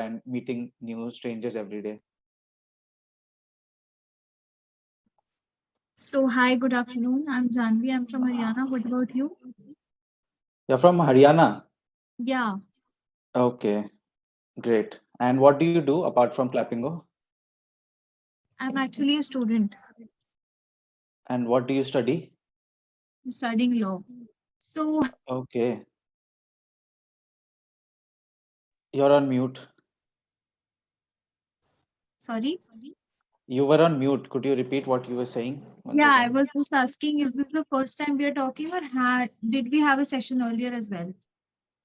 and meeting new strangers every day. So, hi, good afternoon. I'm Jahanvi. I'm from Haryana. What about you? You're from Haryana? Yeah, Okay, great. And what do you do apart from clapingo? I'm actually a student. And what do you study? I'm studying law. So, Okay, you're on mute. sorry. You were on mute. Could you repeat what you were saying once Yeah, I again? was just asking, is this the first time we are talking or did we have a session earlier as well?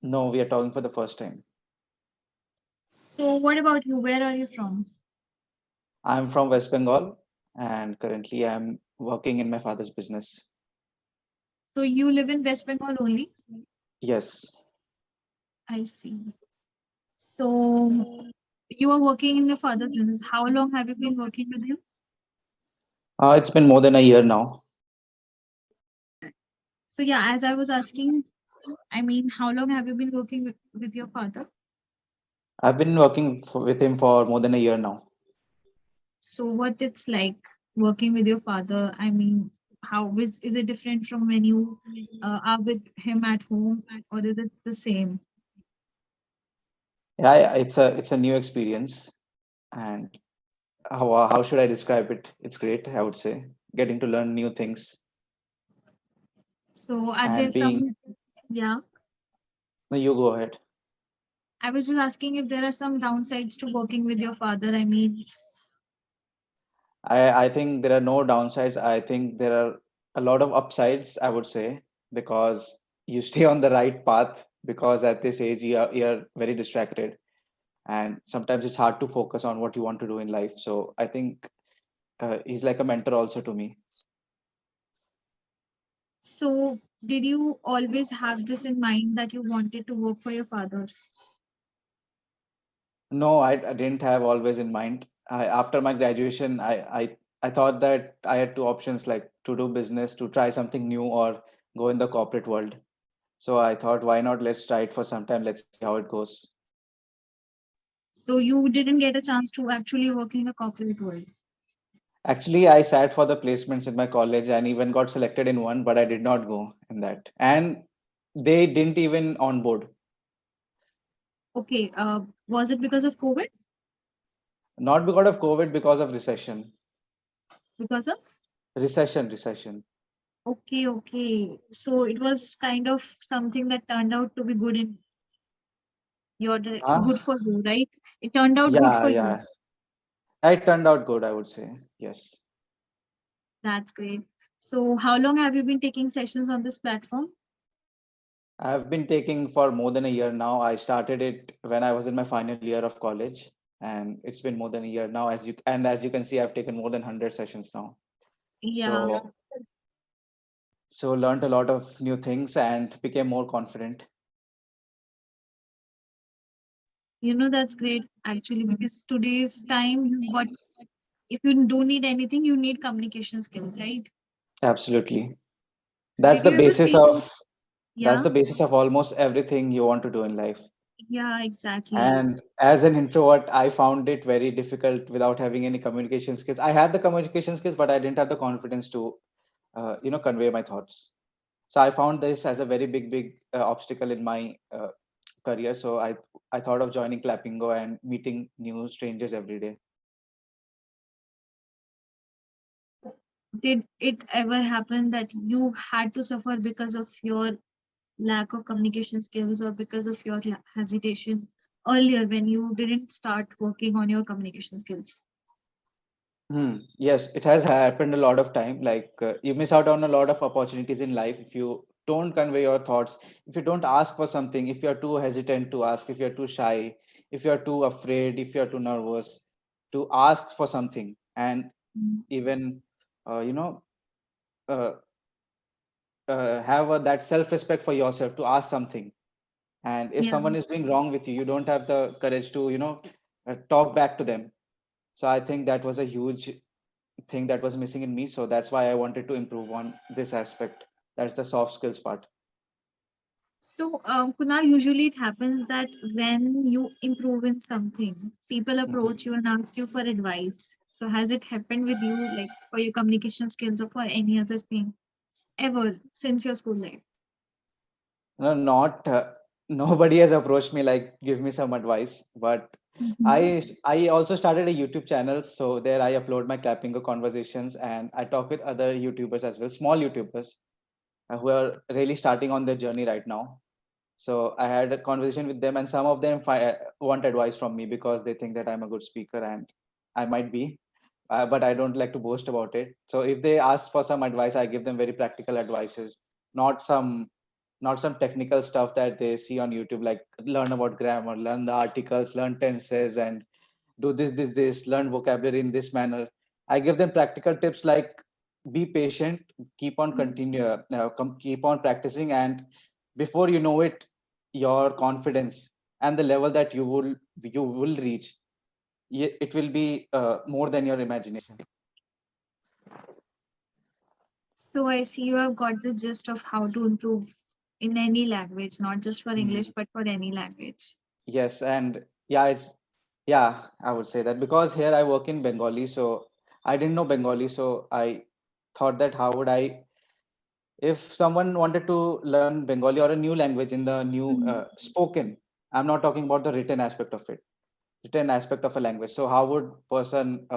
No, we are talking for the first time. So, what about you? Where are you from? I'm from West Bengal and currently I'm working in my father's business. So, you live in West Bengal only? Yes, I see. So, you are working in your father's business. How long have you been working with him? it's been more than a year now. So, yeah, as I was asking, I mean, how long have you been working with your father? I've been working with him for more than a year now. So what it's like working with your father? I mean, how is it different from when you are with him at home, or is it the same? Yeah, it's a new experience, and how should I describe it? It's great, I would say. Getting to learn new things So are there and being. some, yeah, No, you go ahead. I was just asking if there are some downsides to working with your father. I mean, I think there are no downsides. I think there are a lot of upsides, I would say, because you stay on the right path. Because at this age, you're very distracted, and sometimes it's hard to focus on what you want to do in life. So I think he's like a mentor also to me. so did you always have this in mind that you wanted to work for your father? No, I didn't have always in mind. After my graduation, I thought that I had two options, like to do business, to try something new, or go in the corporate world. So I thought, why not? Let's try it for some time. Let's see how it goes. So you didn't get a chance to actually work in the corporate world. Actually, I sat for the placements in my college and even got selected in one, but I did not go in that. And they didn't even onboard. Okay, was it because of COVID? Not because of COVID, because of recession. Because of Recession. Okay, okay. So it was kind of something that turned out to be good in Huh? good for you, right? It turned out good Yeah, for you. yeah. It turned out good, I would say. Yes. That's great. So how long have you been taking sessions on this platform? I've been taking for more than a year now. I started it when I was in my final year of college, and it's been more than a year now. As you can see, I've taken more than 100 sessions now. Yeah, So learned a lot of new things and became more confident. that's great actually because today's time what if you don't need anything, you need communication skills, right? Absolutely. So That's did the you ever basis face it? of that's Yeah, the basis of almost everything you want to do in life. yeah, exactly. And as an introvert, I found it very difficult without having any communication skills. I had the communication skills, but I didn't have the confidence to, convey my thoughts. So I found this as a very big obstacle in my career. So I thought of joining clapingo and meeting new strangers every day. So did it ever happen that you had to suffer because of your lack of communication skills or because of your hesitation earlier when you didn't start working on your communication skills? Yes, it has happened a lot of time. Like you miss out on a lot of opportunities in life if you don't convey your thoughts, if you don't ask for something, if you're too hesitant to ask, if you're too shy, if you're too afraid, if you're too nervous to ask for something, and Mm. even uh, you know uh, have that self-respect for yourself to ask something. And if Yeah. someone is doing wrong with you, you don't have the courage to talk back to them. So I think that was a huge thing that was missing in me. So that's why I wanted to improve on this aspect. That's the soft skills part. So, Kunal, usually it happens that when you improve in something, people Mhm. approach you and ask you for advice. So, has it happened with you, like for your communication skills or for any other thing ever since your school life? No, not nobody has approached me like give me some advice, but Mhm. I also started a YouTube channel, so there I upload my clapping conversations and I talk with other YouTubers as well, small YouTubers who are really starting on their journey right now. So I had a conversation with them, and some of them want advice from me because they think that I'm a good speaker, and I might be, but I don't like to boast about it. So if they ask for some advice, I give them very practical advices, not some not some technical stuff that they see on YouTube, like learn about grammar, learn the articles, learn tenses, and do this, learn vocabulary in this manner. I give them practical tips like be patient, keep on practicing, and before you know it, your confidence and the level that you will reach, it will be more than your imagination. So, I see you have got the gist of how to improve in any language, not just for English, Mhm. but for any language. Yes, and yeah, I would say that because here I work in Bengali, so I didn't know Bengali, so I thought that how would I, if someone wanted to learn Bengali or a new language in the new Mhm. spoken, I'm not talking about the written aspect of it, written aspect of a language. So how would person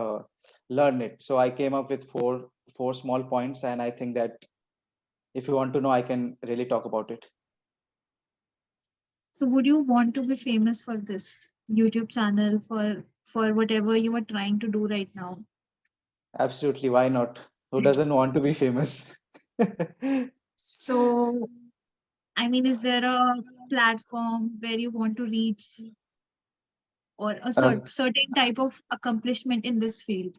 learn it? So I came up with four small points, and I think that if you want to know, I can really talk about it. So, would you want to be famous for this YouTube channel for whatever you are trying to do right now? Absolutely, why not? Who doesn't want to be famous? So, I mean, is there a platform where you want to reach or a Uh, certain type of accomplishment in this field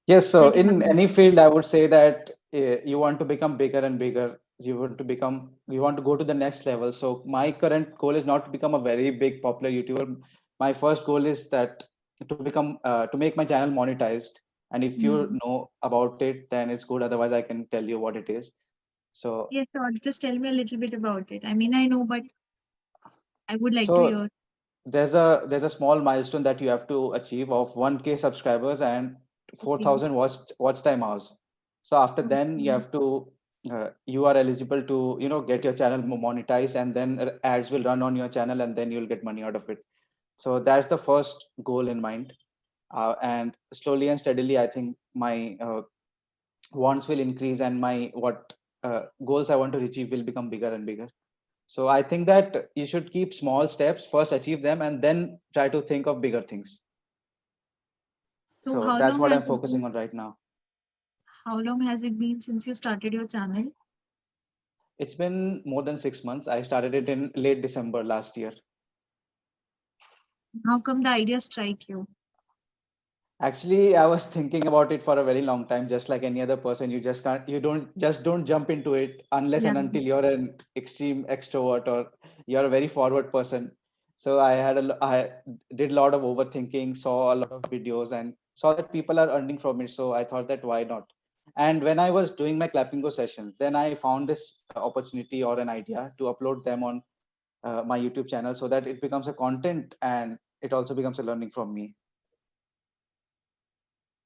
Yes, so that you have in in any mind? field, I would say that you want to become bigger and bigger. You want to go to the next level. So my current goal is not to become a very big popular YouTuber. My first goal is that to make my channel monetized. And if you Hmm. know about it, then it's good. Otherwise, I can tell you what it is. So Yes, sure. Just tell me a little bit about it. I mean, I know, but I would like to so hear. there's a small milestone that you have to achieve of 1K subscribers and Okay. 4,000 watch time hours. So after then you Okay. have to you are eligible to get your channel monetized, and then ads will run on your channel, and then you'll get money out of it. So that's the first goal in mind, and slowly and steadily I think my wants will increase, and my what goals I want to achieve will become bigger and bigger. So I think that you should keep small steps, first achieve them, and then try to think of bigger things. So, So how that's long what I'm has it focusing been? on right now. How long has it been since you started your channel? It's been more than 6 months. I started it in late December last year. How come the idea strike you? Actually, I was thinking about it for a very long time, just like any other person. You don't jump into it unless Yeah. and until you're an extreme extrovert or you're a very forward person. So I did a lot of overthinking, saw a lot of videos, and saw that people are earning from it. So I thought that why not? And when I was doing my clappingo sessions, then I found this opportunity or an idea to upload them on my YouTube channel so that it becomes a content and it also becomes a learning from me.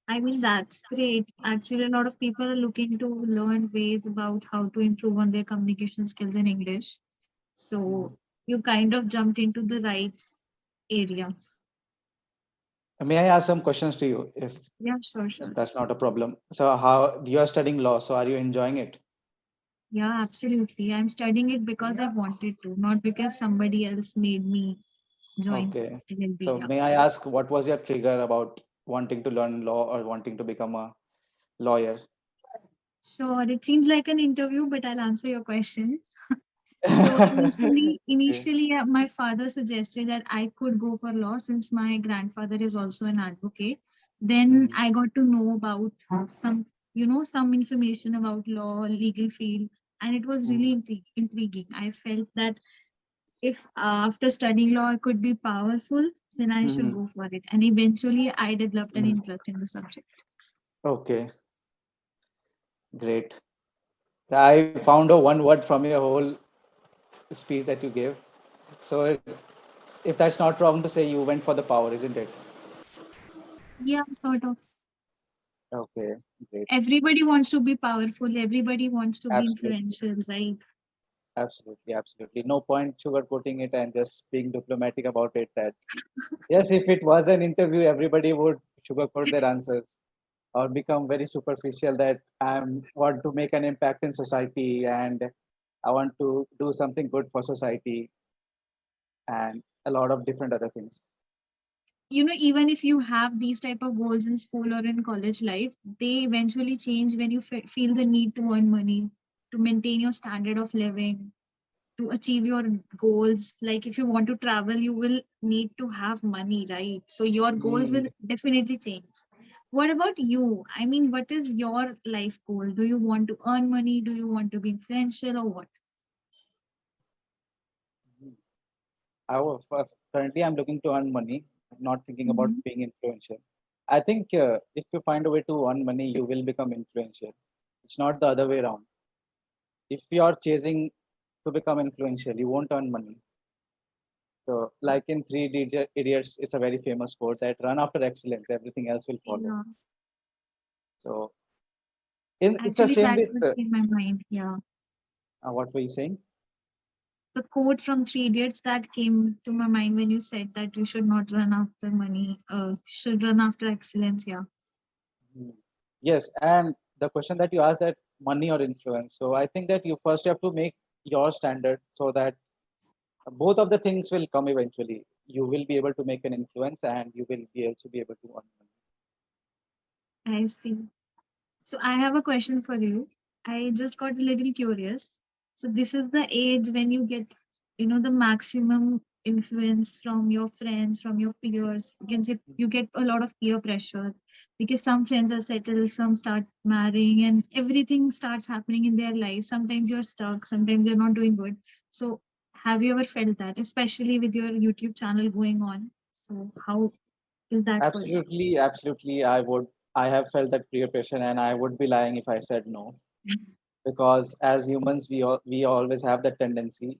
I mean, that's great. Actually, a lot of people are looking to learn ways about how to improve on their communication skills in English. So you kind of jumped into the right area. May I ask some questions to you Yeah, sure, if sure. that's not a problem? So how you are studying law, so are you enjoying it? Yeah, absolutely. I'm studying it because I wanted to, not because somebody else made me join Okay. LLB. So Yeah. may I ask what was your trigger about wanting to learn law or wanting to become a lawyer? Sure. It seems like an interview, but I'll answer your question. So Okay. my father suggested that I could go for law since my grandfather is also an advocate. Then Mhm, I got to know about some, some information about law, legal field, and it was really mhm, intriguing. I felt that if after studying law I could be powerful, then I should mhm, go for it. And eventually I developed an mhm. interest in the subject. Okay, great. I found a one word from your whole speech that you gave. So if that's not wrong to say, you went for the power, isn't it? Yeah, sort of. Okay, great. Everybody wants to be powerful, everybody wants to be Absolutely. influential, right? Absolutely, absolutely. No point sugarcoating it and just being diplomatic about it. That yes, if it was an interview, everybody would sugarcoat their answers or become very superficial. That I want to make an impact in society and I want to do something good for society and a lot of different other things. Even if you have these type of goals in school or in college life, they eventually change when you feel the need to earn money, to maintain your standard of living, to achieve your goals. Like if you want to travel, you will need to have money, right? So your goals Hmm. will definitely change. What about you? I mean, what is your life goal? Do you want to earn money? Do you want to be influential or what? Currently, I'm looking to earn money. I'm not thinking about Mhm. being influential. I think if you find a way to earn money, you will become influential. It's not the other way around. If you are chasing to become influential, you won't earn money. So, like in Idiots, it's a very famous quote that run after excellence, everything else will follow. Yeah, So, it's the actually, same that with was in my mind. Yeah. what were you saying? The quote from Three Idiots that came to my mind when you said that you should not run after money, should run after excellence. Yeah. Hmm. Yes, and the question that you asked, that money or influence. So, I think that you first have to make your standard so that both of the things will come eventually. You will be able to make an influence and you will be also be able to earn money. I see. So I have a question for you. I just got a little curious. So this is the age when you get, the maximum influence from your friends, from your peers. You can say you get a lot of peer pressure because some friends are settled, some start marrying, and everything starts happening in their life. Sometimes you're stuck, sometimes you're not doing good. So have you ever felt that, especially with your YouTube channel going on? So how is that for you? Absolutely, absolutely. I have felt that peer pressure, and I would be lying if I said no. Because as humans, we always have that tendency.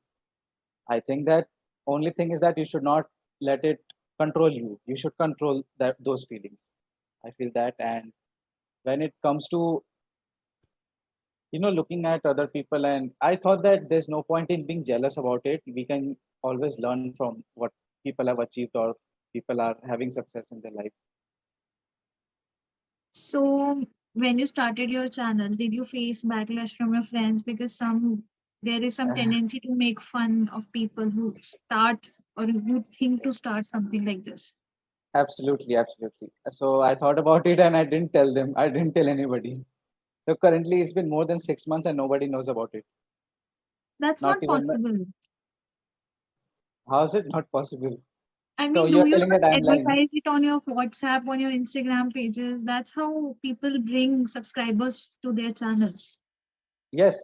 I think that only thing is that you should not let it control you. You should control those feelings. I feel that, and when it comes to looking at other people, and I thought that there's no point in being jealous about it. We can always learn from what people have achieved or people are having success in their life. So, when you started your channel, did you face backlash from your friends? Because there is some tendency to make fun of people who start or who think to start something like this. Absolutely, absolutely. So I thought about it and I didn't tell them. I didn't tell anybody. So currently it's been more than 6 months and nobody knows about it. That's Not not even possible. how is it not possible? I So mean, do you're you telling not that I'm lying. advertise it on your WhatsApp, on your Instagram pages? That's how people bring subscribers to their channels. Yes,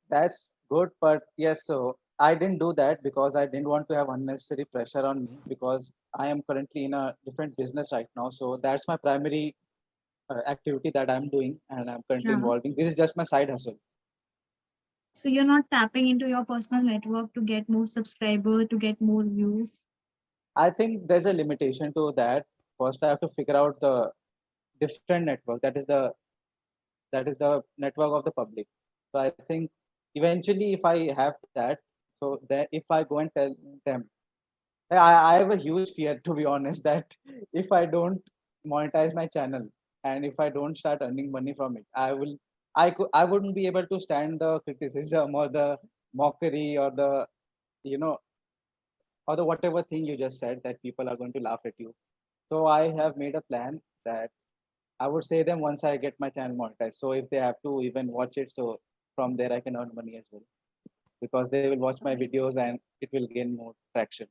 that's good, but yes, so I didn't do that because I didn't want to have unnecessary pressure on me because I am currently in a different business right now. So that's my primary activity that I'm doing and I'm currently Yeah. involving. This is just my side hustle. So you're not tapping into your personal network to get more subscriber, to get more views. I think there's a limitation to that. First, I have to figure out the different network. That is the network of the public. So I think eventually, if I have that, so that if I go and tell them, I have a huge fear, to be honest, that if I don't monetize my channel and if I don't start earning money from it, I wouldn't be able to stand the criticism or the mockery or the you know or the whatever thing you just said that people are going to laugh at you. So I have made a plan that I would say them once I get my channel monetized. So if they have to even watch it, so from there I can earn money as well because they will watch my videos and it will gain more traction.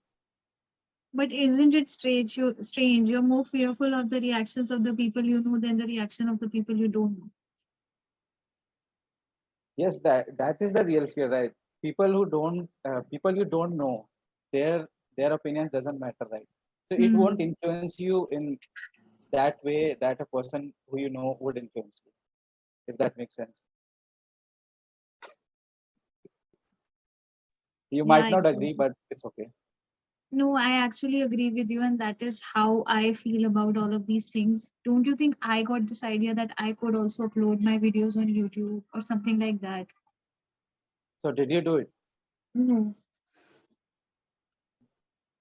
But isn't it strange? You're more fearful of the reactions of the people you know than the reaction of the people you don't know. Yes, that is the real fear, right? People you don't know, their opinion doesn't matter, right? So it won't Hmm. influence you in that way that a person who you know would influence you, if that makes sense. You Yeah, might not agree, exactly. but it's okay. No, I actually agree with you, and that is how I feel about all of these things. Don't you think I got this idea that I could also upload my videos on YouTube or something like that? So did you do it? No,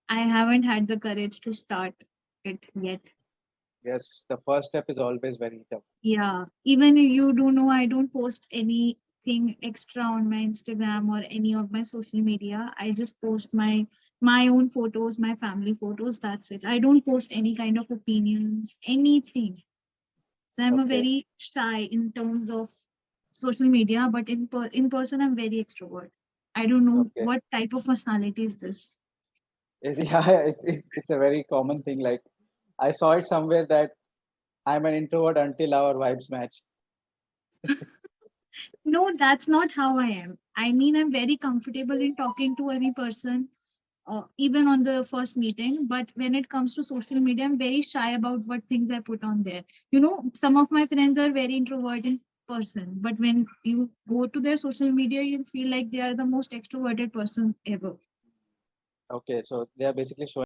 I haven't had the courage to start it yet. Yes, the first step is always very tough. Yeah, even if you don't know, I don't post anything extra on my Instagram or any of my social media. I just post my own photos, my family photos. That's it. I don't post any kind of opinions, anything. So I'm a Okay, very shy in terms of social media, but in person I'm very extrovert. I don't know okay. what type of personality is this. Yeah, it's a very common thing. Like I saw it somewhere that I'm an introvert until our vibes match. No, that's not how I am. I mean, I'm very comfortable in talking to any person, even on the first meeting. But when it comes to social media, I'm very shy about what things I put on there. You know, some of my friends are very introvert in person, but when you go to their social media, you feel like they are the most extroverted person ever. Okay, so they are basically showing.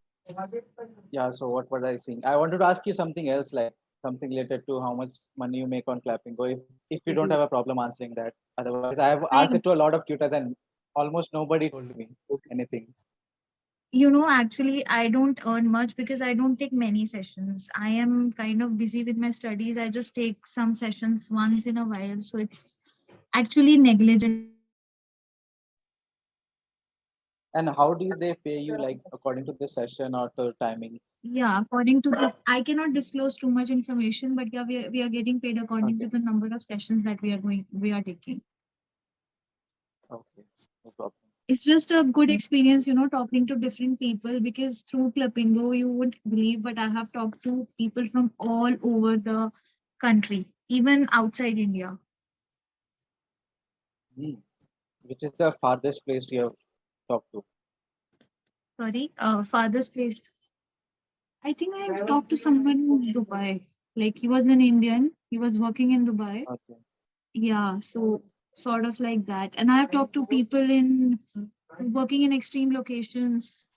Yeah, so what was I saying? I wanted to ask you something else, like something related to how much money you make on Clapingo. If you don't have a problem answering that, otherwise I have I asked it to a lot of tutors and almost nobody told me anything. Actually, I don't earn much because I don't take many sessions. I am kind of busy with my studies. I just take some sessions once in a while. So it's actually negligible amount. And how do they pay you, like according to the session or to timing? Yeah, according to the, I cannot disclose too much information, but yeah, we are getting paid according to Okay, the number of sessions that we are taking. okay, no problem. It's just a good experience, talking to different people because through Clapingo, you would believe, but I have talked to people from all over the country, even outside India. Hmm. Which is the farthest place you have talked to? Sorry, farthest place. I think I talked to someone in Dubai. Like he was an Indian, he was working in Dubai. Okay. Yeah, so sort of like that. And I have talked to people in working in extreme locations.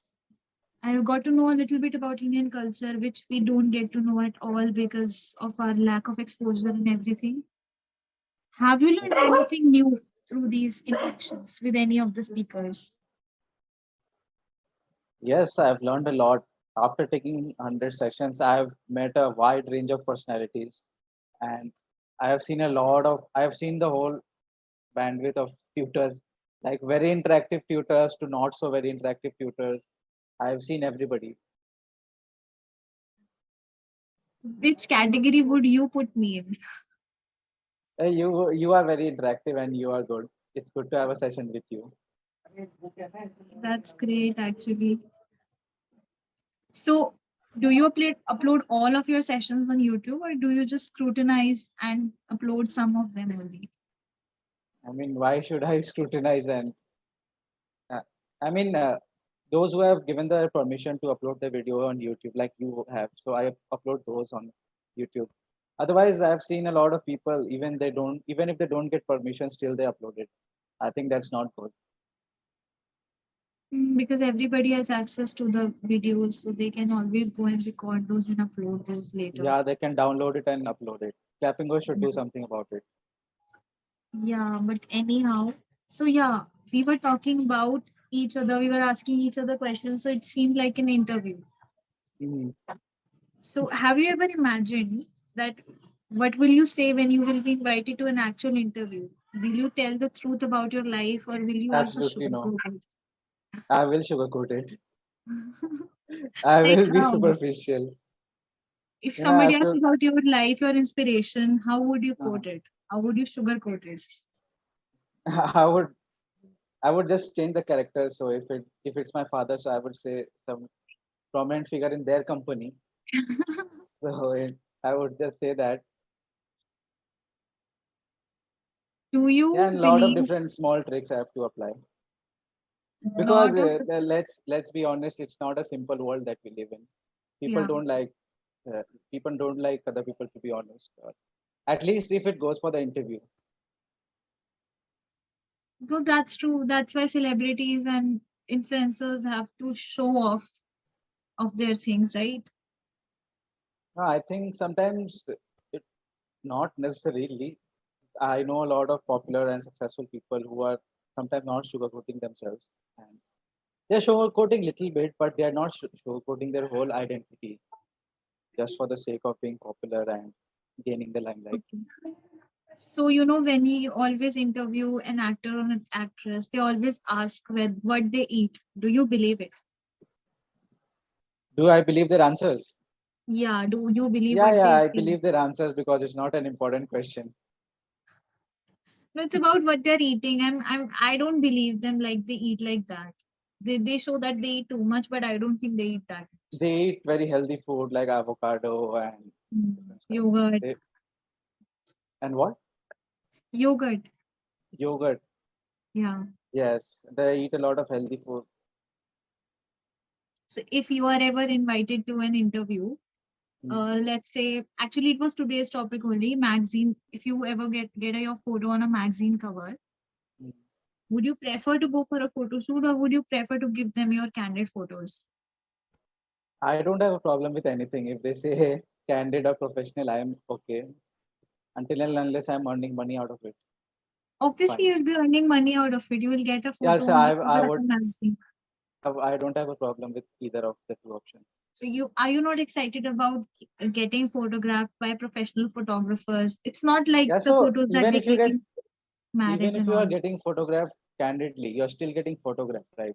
I've got to know a little bit about Indian culture, which we don't get to know at all because of our lack of exposure and everything. Have you learned Okay. anything new through these interactions with any of the speakers? Yes, I've learned a lot. After taking 100 sessions, I've met a wide range of personalities, and I have seen the whole bandwidth of tutors, like very interactive tutors to not so very interactive tutors. I've seen everybody. Which category would you put me in? You are very interactive and you are good. It's good to have a session with you. That's great, actually. So, do you upload all of your sessions on YouTube or do you just scrutinize and upload some of them only? I mean, why should I scrutinize and uh, I mean, those who have given their permission to upload the video on YouTube, like you have, so I upload those on YouTube. Otherwise, I've seen a lot of people, even if they don't get permission, still they upload it. I think that's not good. Because everybody has access to the videos, so they can always go and record those and upload those later. Yeah, they can download it and upload it. Clappingo should do Yeah. something about it. Yeah, but anyhow, so yeah, we were talking about each other, we were asking each other questions, so it seemed like an interview. Mhm. So, have you ever imagined that what will you say when you will be invited to an actual interview? Will you tell the truth about your life or will you also Absolutely no. sugarcoat I will sugarcoat it. it? I Like will be how? superficial. If I somebody have asks to. about your life, your inspiration, how would you uh quote it? How would you sugarcoat it? I would. I would just change the character. So if it's my father, so I would say some prominent figure in their company. So I would just say that. Do Yeah, you and a lot of believe different small tricks I have to apply because lot of let's be honest, it's not a simple world that we live in. People yeah. don't like uh, people don't like other people to be honest. At least if it goes for the interview. No, that's true. That's why celebrities and influencers have to show off of their things, right? No, I think sometimes it not necessarily. I know a lot of popular and successful people who are sometimes not sugarcoating themselves, and they're sugarcoating little bit, but they are not sugarcoating their whole identity just for the sake of being popular and gaining the limelight. Okay. So, when you always interview an actor or an actress, they always ask what they eat. Do you believe it? Do I believe their answers? Yeah, do you believe Yeah, what yeah, they I say? believe their answers because it's not an important question. No, it's about what they're eating. I don't believe them like they eat like that. They show that they eat too much, but I don't think they eat that much. They eat very healthy food like avocado and different stuff. Yogurt. They, and what? Yogurt. Yogurt. Yeah. Yes, they eat a lot of healthy food. So if you are ever invited to an interview, Mm, let's say actually it was today's topic only, magazine. If you ever get your photo on a magazine cover, mm. would you prefer to go for a photo shoot or would you prefer to give them your candid photos? I don't have a problem with anything. If they say candid or professional, I am okay. Until and unless I'm earning money out of it, it's Obviously, fine. you'll be earning money out of it. You will get a Yeah, photo so on the I cover of a would magazine. I don't have a problem with either of the two options. So you not excited about getting photographed by professional photographers? It's not like Yeah, the so photos that they take in even marriage if and you are all. getting photographed candidly, you're still getting photographed, right?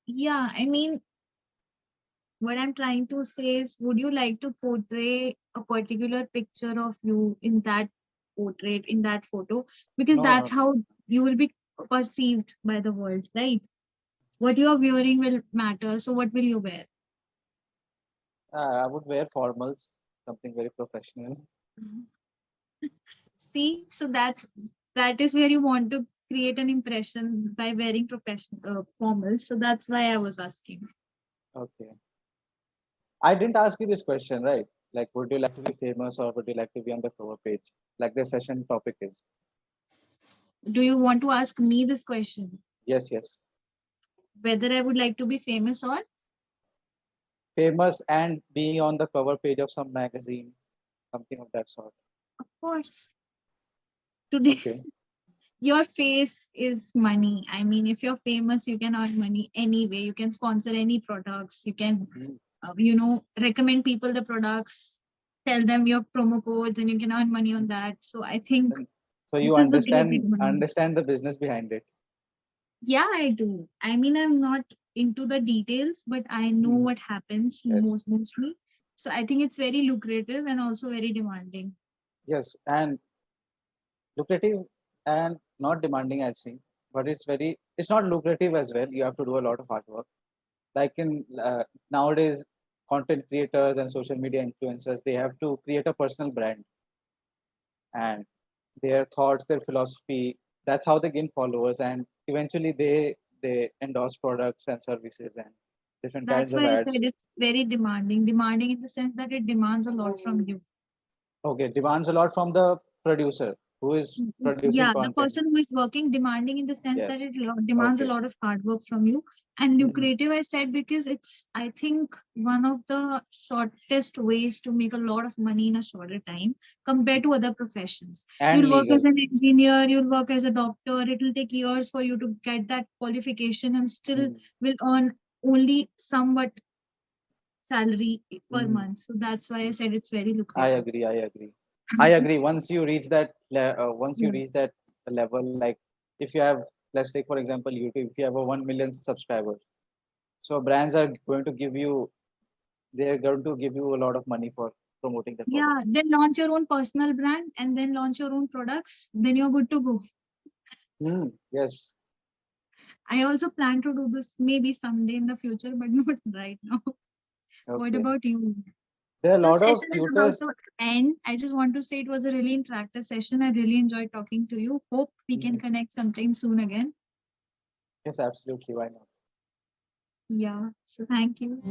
Yeah, I mean, what I'm trying to say is, would you like to portray a particular picture of you in that portrait, in that photo? Because No, that's no, no. how you will be perceived by the world, right? What you are wearing will matter. So, what will you wear? I would wear formals, something very professional. Mhm. See, so that is where you want to create an impression by wearing professional formal. So that's why I was asking. Okay. I didn't ask you this question, right? Like, would you like to be famous or would you like to be on the cover page? Like the session topic is. Do you want to ask me this question? Yes, yes. Whether I would like to be famous or? Famous and being on the cover page of some magazine, something of that sort. Of course. Today, Okay. your face is money. I mean, if you're famous, you can earn money anyway. You can sponsor any products. You can, Mm. recommend people the products, tell them your promo codes, and you can earn money on that. So I think And so you this is a great money. understand the business behind it. Yeah, I do. I mean, I'm not into the details, but I know Mm. what happens Yes. mostly. So I think it's very lucrative and also very demanding. Yes. And lucrative and not demanding, I think. But it's not lucrative as well. You have to do a lot of hard work. Like in nowadays, content creators and social media influencers, they have to create a personal brand and their thoughts, their philosophy. That's how they gain followers, and eventually they endorse products and services and different kinds That's of why I said ads. it's very demanding. Demanding in the sense that it demands a lot from you. Okay, demands a lot from the producer who is producing Yeah, the content. person who is working demanding in the sense that Yes. it demands a Okay. lot of hard work from you. And Mhm. lucrative, I said, because it's, I think, one of the shortest ways to make a lot of money in a shorter time compared to other professions. And You'll work as legal. an engineer, you'll work as a doctor, it will take years for you to get that qualification and still Mhm. will earn only somewhat salary per Mhm. month. So that's why I said it's very I lucrative. agree. I agree. I agree. Once you Yeah. reach that level, like if you have, let's take for example YouTube, if you have a 1 million subscribers, so brands are going to give you, they're going to give you a lot of money for promoting their Yeah, products. then launch your own personal brand and then launch your own products. Then you're good to go. Yes. I also plan to do this maybe someday in the future, but not right now. What Okay. about you? There are a So, lot of session is about tutors. to end. I just want to say it was a really interactive session. I really enjoyed talking to you. Hope we can Mhm. connect sometime soon again. Yes, absolutely. Why not? Yeah. So, thank you.